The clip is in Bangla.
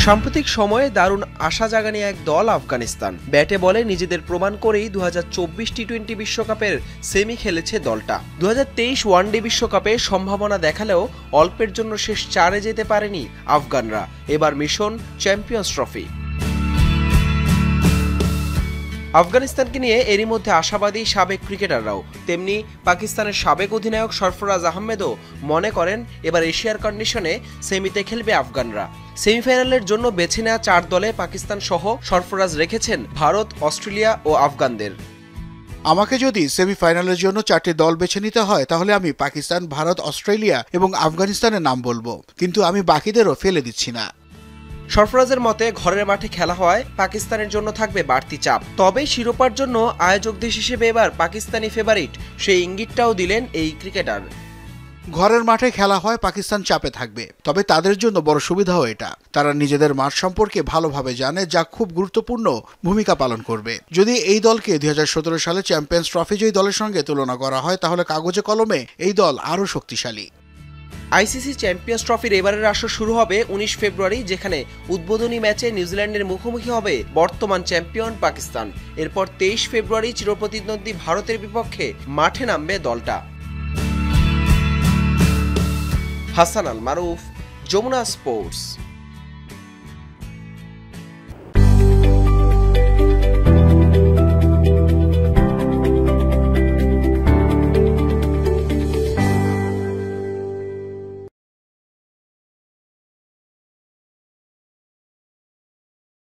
সাম্প্রতিক সময়ে দারুণ আশা জাগানি এক দল আফগানিস্তান। ব্যাটে বলে নিজেদের প্রমাণ করেই 2024 টি-20 বিশ্বকাপের সেমি খেলেছে দলটা। 2023 ওয়ানডে বিশ্বকাপে সম্ভাবনা দেখালেও অল্পের জন্য শেষ চারে যেতে পারেনি আফগানরা। এবার মিশন চ্যাম্পিয়ন্স ট্রফি। আফগানিস্তানকে নিয়ে এরই মধ্যে আশাবাদী সাবেক ক্রিকেটাররাও। তেমনি পাকিস্তানের সাবেক অধিনায়ক সরফরাজ আহমেদও মনে করেন এবার এশিয়ার কন্ডিশনে সেমিতে খেলবে আফগানরা। সেমিফাইনালের জন্য বেছে নেওয়া 4 দলে পাকিস্তান সহ সরফরাজ রেখেছেন ভারত, অস্ট্রেলিয়া ও আফগানদের। আমাকে যদি সেমিফাইনালের জন্য 4টি দল বেছে নিতে হয় তাহলে আমি পাকিস্তান, ভারত, অস্ট্রেলিয়া এবং আফগানিস্তানের নাম বলবো, কিন্তু আমি বাকিদেরও ফেলে দিচ্ছি না। সরফরাজের মতে ঘরের মাঠে খেলা হওয়ায় পাকিস্তানের জন্য থাকবে বাড়তি চাপ। তবে শিরোপার জন্য আয়োজক দেশ হিসেবে এবার পাকিস্তানি ফেভারিট, সেই ইঙ্গিতটাও দিলেন এই ক্রিকেটার। ঘরের মাঠে খেলা হয়, পাকিস্তান চাপে থাকবে, তবে তাদের জন্য বড় সুবিধাও এটা। তারা নিজেদের মাঠ সম্পর্কে ভালোভাবে জানে, যা খুব গুরুত্বপূর্ণ ভূমিকা পালন করবে। যদি এই দলকে 2017 সালে চ্যাম্পিয়ন্স ট্রফি জয়ী দলের সঙ্গে তুলনা করা হয় তাহলে কাগজে কলমে এই দল আরও শক্তিশালী। আইসিসি চ্যাম্পিয়ন্স ট্রফির এবারের আসর শুরু হবে 19 ফেব্রুয়ারি, যেখানে উদ্বোধনী ম্যাচে নিউজিল্যান্ডের মুখোমুখি হবে বর্তমান চ্যাম্পিয়ন পাকিস্তান। এরপর 23 ফেব্রুয়ারি চিরপ্রতিদ্বন্দ্বী ভারতের বিপক্ষে মাঠে নামবে দলটা। হাসান আল মারুফ, যমুনা স্পোর্টস।